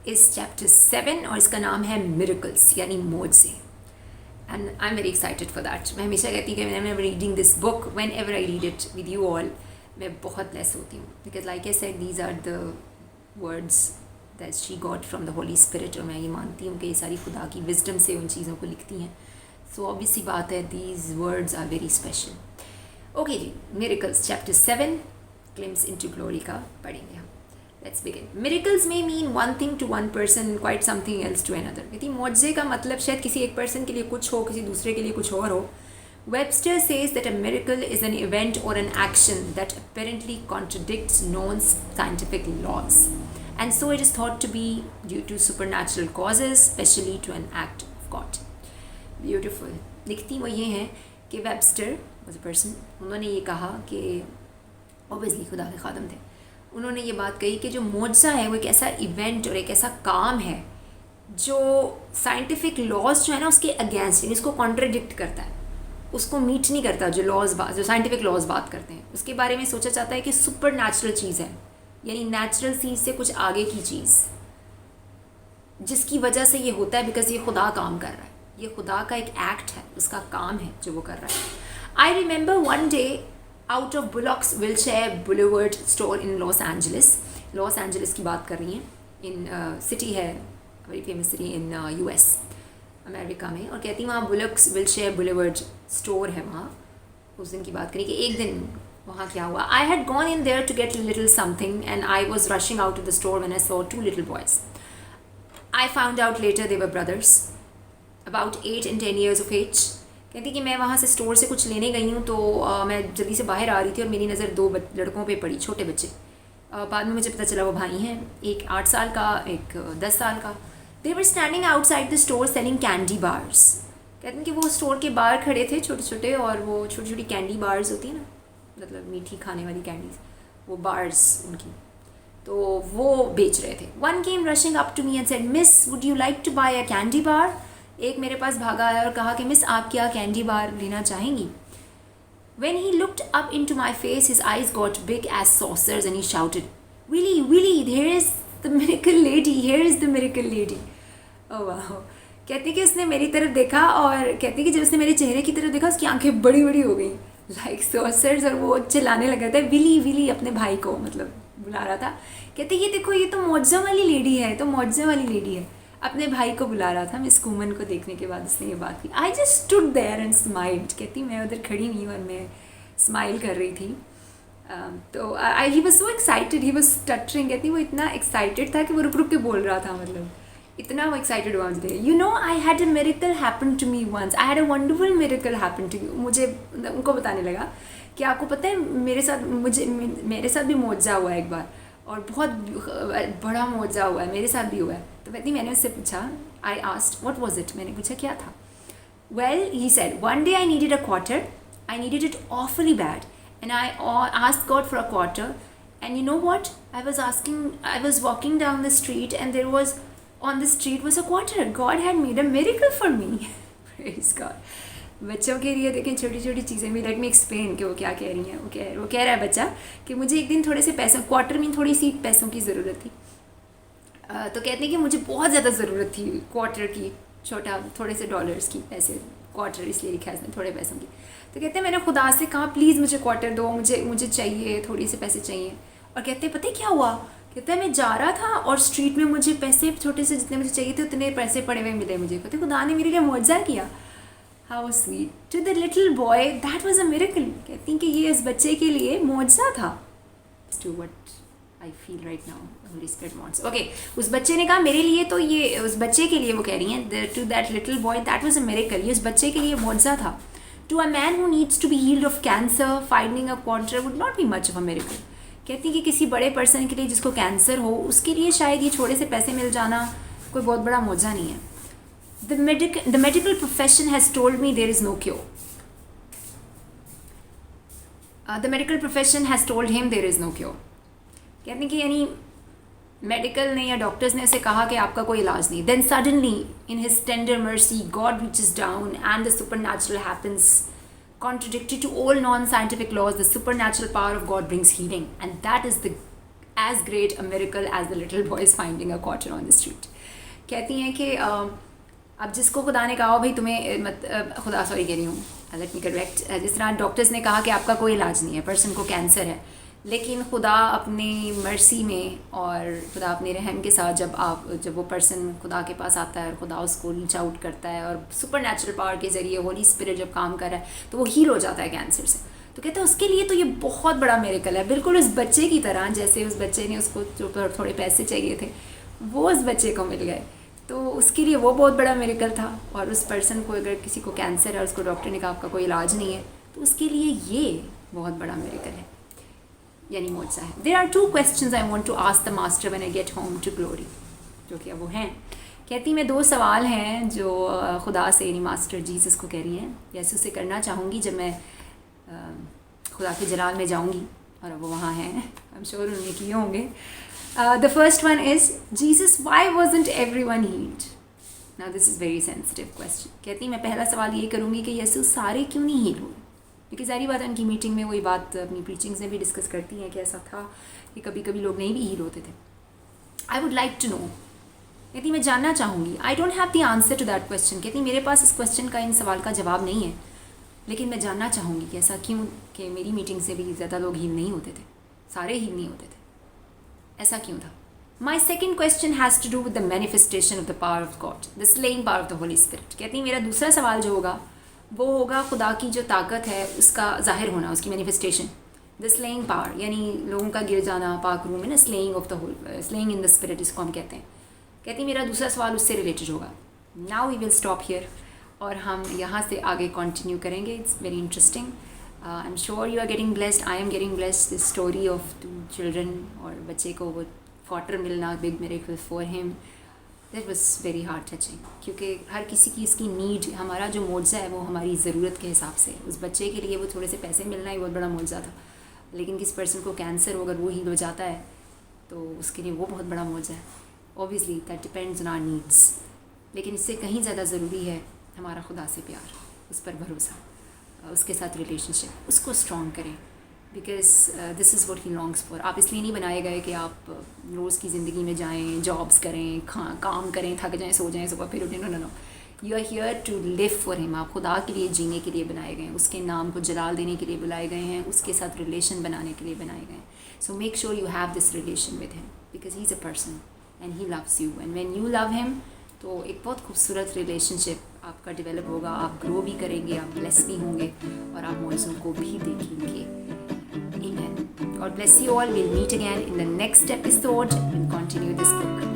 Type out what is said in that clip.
इस चैप्टर 7 और इसका नाम है मिरेकल्स यानी मोज़े. And I am very excited for that. मैं हमेशा कहती हूँ कि when I am reading this book, whenever I read it with you all, मैं बहुत ब्लेस होती हूँ. Because like I said, these are the words that she got from the Holi spirit. और मैं ये मानती हूँ कि ये सारी खुदा की विजडम से उन चीज़ों को लिखती हैं. सो ऑब्वियस सी बात है, these words are very special. Okay जी, miracles chapter 7 glimpse into glory का पढ़ेंगे हम. Let's begin. Miracles may mean one thing to one person, quite something else to another. यदि मौजे का मतलब शायद किसी एक पर्सन के लिए कुछ हो, किसी दूसरे के लिए कुछ और हो. Webster says that a miracle is an event or an action that apparently contradicts known scientific laws, and so it is thought to be due to supernatural causes, especially to an act of God. Beautiful. लिखती वो ये हैं कि Webster was a person. उन्होंने ये कहा कि obviously खुदा के खादम थे. उन्होंने ये बात कही कि जो मोज़ा है वो एक ऐसा इवेंट और एक ऐसा काम है जो साइंटिफिक लॉज जो है ना उसके अगेंस्ट, यानी उसको कॉन्ट्रडिक्ट करता है, उसको मीट नहीं करता. जो साइंटिफिक लॉज बात करते हैं उसके बारे में सोचा जाता है कि सुपर नेचुरल चीज़ है, यानी नेचुरल चीज़ से कुछ आगे की चीज़, जिसकी वजह से ये होता है बिकॉज ये खुदा काम कर रहा है. ये खुदा का एक एक्ट है, उसका काम है जो वो कर रहा है. I remember one day out of Bullocks Wilshire boulevard store in Los Angeles की बात कर रही हैं. इन सिटी है, very famous city in US America में. और कहती हैं वहाँ बुलॉक्स विलशेयर बुलेवर्ड स्टोर है. वहाँ उस दिन की बात करी कि एक दिन वहाँ क्या हुआ. I had gone in there to get little something and I was rushing out of the store when I saw 2 little boys. I found out later they were brothers about 8 and 10 years of age. कहती कि मैं वहाँ से store से कुछ लेने गई हूँ तो मैं जल्दी से बाहर आ रही थी और मेरी नज़र 2 लड़कों पे पड़ी, छोटे बच्चे. बाद में मुझे पता चला वो भाई हैं, एक 8 साल का, एक 10 साल का. They were standing outside the store selling candy bars. कहते हैं कि वो स्टोर के बाहर खड़े थे छोटे छोटे, और वो छोटी छोटी कैंडी बार्स होती है ना, मतलब मीठी खाने वाली कैंडीज, वो बार्स उनकी, तो वो बेच रहे थे. One came rushing up to me and said, miss would you like to buy a candy bar. एक मेरे पास भागा आया और कहा कि मिस आप क्या कैंडी बार लेना चाहेंगी. When he looked up into my face, his eyes got big as saucers and he shouted, Willie, Willie, here is the miracle lady, here is the miracle lady. Oh wow. कहती कि उसने मेरी तरफ देखा और कहती कि जब उसने मेरे चेहरे की तरफ देखा उसकी आंखें बड़ी बड़ी हो गई लाइक saucers, और वो चिल्लाने लगा था विली विली, अपने भाई को मतलब बुला रहा था. कहती ये देखो ये तो मौजा वाली लेडी है, तो मौजा वाली लेडी है, अपने भाई को बुला रहा था. मिस कूमन को देखने के बाद उसने ये बात की. I just stood there and smiled. कहती मैं उधर खड़ी नहीं और मैं स्माइल कर रही थी. तो he was so excited, he was stuttering. कहती वो इतना एक्साइटेड था कि वो रुक रुक के बोल रहा था, मतलब इतना वो एक्साइटेड हुआ मुझे. You know I had a miracle happen to me once, I had a wonderful miracle happen to you. मुझे उनको बताने लगा कि आपको पता है मेरे साथ भी मौजा हुआ है एक बार, और बहुत बड़ा मौजा हुआ है, मेरे साथ भी हुआ है. तो मैंने उससे पूछा, I asked what was it, मैंने पूछा क्या था. Well he said, one day I needed a quarter, I needed it awfully bad and I asked God for a quarter. And you know what, I was walking down the street and there was on the street was a quarter. God had made a miracle for me. Praise God. बच्चों के लिए देखें छोटी छोटी चीज़ें भी. Let me explain कि वो क्या कह रही हैं. वो कह रहा है बच्चा कि मुझे एक दिन थोड़े से पैसों, क्वार्टर में थोड़ी सी पैसों की ज़रूरत थी. तो कहते हैं कि मुझे बहुत ज़्यादा ज़रूरत थी क्वार्टर की, छोटा थोड़े से डॉलर्स की, पैसे क्वार्टर इसलिए लिखा है इसमें, थोड़े पैसों की. तो कहते हैं मैंने खुदा से कहा प्लीज़ मुझे क्वार्टर दो, मुझे चाहिए, थोड़ी से पैसे चाहिए. और कहते हैं पता है क्या हुआ. कहते हैं मैं जा रहा था और स्ट्रीट में मुझे पैसे छोटे से जितने मुझे चाहिए थे उतने पैसे पड़े हुए मिले मुझे. कहते खुदा ने मेरे लिए मौजा किया. How sweet. To the little boy, that was a miracle. कहती हैं कि ये इस बच्चे के लिए मौजा था. To what I feel right now, Holy Spirit wants. Okay, उस बच्चे ने कहा मेरे लिए तो ये, उस बच्चे के लिए वो कह रही हैं, to that little boy, that was a miracle. ये उस बच्चे के लिए मौजा था. To a man who needs to be healed of cancer, finding a quarter would not be much of a miracle. कहती हैं कि किसी बड़े पर्सन के लिए जिसको कैंसर हो, उसके लिए शायद ये छोटे से पैसे मिल जाना कोई बहुत बड़ा मौजा नहीं है. The medical profession has told me there is no cure. The medical profession has told him there is no cure. कहते हैं कि यानी मेडिकल ने या डॉक्टर्स ने उसे कहा कि आपका कोई इलाज नहीं. Then suddenly, in his tender mercy, God reaches down and the supernatural happens. Contradictory to all non-scientific laws, the supernatural power of God brings healing, and that is the as great a miracle as the little boy is finding a quarter on the street. कहती हैं कि अब जिसको खुदा ने कहा हो भाई तुम्हें खुदा सॉरी कह रही हूँ, लेट मी करेक्ट, जिस तरह डॉक्टर्स ने कहा कि आपका कोई इलाज नहीं है, पर्सन को कैंसर है, लेकिन खुदा अपनी मर्सी में और खुदा अपने रहम के साथ जब वो पर्सन खुदा के पास आता है और खुदा उसको रीच आउट करता है और सुपर नेचुरल पावर के ज़रिए होली स्पिरिट जब काम कर रहा है तो वो हील हो जाता है कैंसर से। तो कहते हैं उसके लिए तो ये बहुत बड़ा मिरेकल है, बिल्कुल उस बच्चे की तरह जैसे उस बच्चे ने उसको जो थोड़े पैसे चाहिए थे वो उस बच्चे को मिल गए, तो उसके लिए वो बहुत बड़ा मिरेकल था। और उस पर्सन को अगर किसी को कैंसर है और उसको डॉक्टर ने कहा आपका कोई इलाज नहीं है, तो उसके लिए ये बहुत बड़ा मिरेकल है, यानी मौजज़ा है। There are 2 questions I want to ask the master when I get home to glory, जो कि अब वो हैं। कहती मैं 2 सवाल हैं जो खुदा से यानी मास्टर जीसस को कह रही हैं, यीशु से करना चाहूँगी जब मैं खुदा के जलाल में जाऊँगी, और अब वो वहाँ हैं, आई एम श्योर उन्होंने किए होंगे। The first one is Jesus why wasn't everyone healed. Now this is very sensitive question. कहती मैं पहला सवाल ये करूँगी कि यीशु सारे क्यों नहीं हील हुए, क्योंकि सारी बात उनकी मीटिंग में वही बात अपनी प्रीचिंग्स में भी डिस्कस करती हैं कि ऐसा था कि कभी कभी लोग नहीं भी हील होते थे। I would like to know, कहती मैं जानना चाहूँगी। I don't have the answer to that question. कहती मेरे पास इस क्वेश्चन का, इन सवाल का जवाब नहीं है, लेकिन मैं जानना चाहूँगी कि ऐसा क्यों कि मेरी मीटिंग से भी ज़्यादा लोग हील नहीं होते थे, सारे हील नहीं होते थे, ऐसा क्यों था। My second question has to do with the manifestation of the power of God, the slaying power of the Holi Spirit. कहती मेरा दूसरा सवाल जो होगा वो होगा खुदा की जो ताकत है उसका ज़ाहिर होना, उसकी मैनिफेस्टेशन, द स्लेइंग पावर, यानी लोगों का गिर जाना पाक रूम में ना, slaying of the whole, slaying in the spirit इसको हम कहते हैं। कहती मेरा दूसरा सवाल उससे रिलेटेड होगा। Now we will stop here और हम यहाँ से आगे कंटिन्यू करेंगे। It's very interesting, I am sure you are getting blessed, I am getting blessed. This story of 2 children, और बच्चे को वो क्वार्टर मिलना, big miracle for him, that was very heart touching, क्योंकि हर किसी की इसकी नीड, हमारा जो मौजज़ा है वो हमारी ज़रूरत के हिसाब से। उस बच्चे के लिए वो थोड़े से पैसे मिलना ही बहुत बड़ा मौजज़ा था, लेकिन किस पर्सन को कैंसर हो अगर वो हील हो जाता है तो उसके लिए वो बहुत बड़ा मौजज़ा है। Obviously that depends on our needs, लेकिन इससे कहीं ज़्यादा ज़रूरी है हमारा खुदा से प्यार, उस पर भरोसा, उसके साथ रिलेशनशिप, उसको स्ट्रॉन्ग करें, because this is what he longs for. आप इसलिए नहीं बनाए गए कि आप रोज़ की ज़िंदगी में जाएं, जॉब्स करें, काम करें, थक जाएं, सो जाएं, सुबह फिर उठें। No, you are here to live for him. आप खुदा के लिए जीने के लिए बनाए गए हैं, उसके नाम को जलाल देने के लिए बुलाए गए हैं, उसके साथ रिलेशन बनाने के लिए बनाए गए हैं। So make sure you have this relation with him, because he is a person and he loves you, and when you love him तो एक बहुत खूबसूरत रिलेशनशिप आपका डेवलप होगा। आप ग्रो भी करेंगे, आप ब्लेस भी होंगे, और आप मौजों को भी देखेंगे। Amen. God bless you all. We'll meet again in the next episode. We'll continue this book.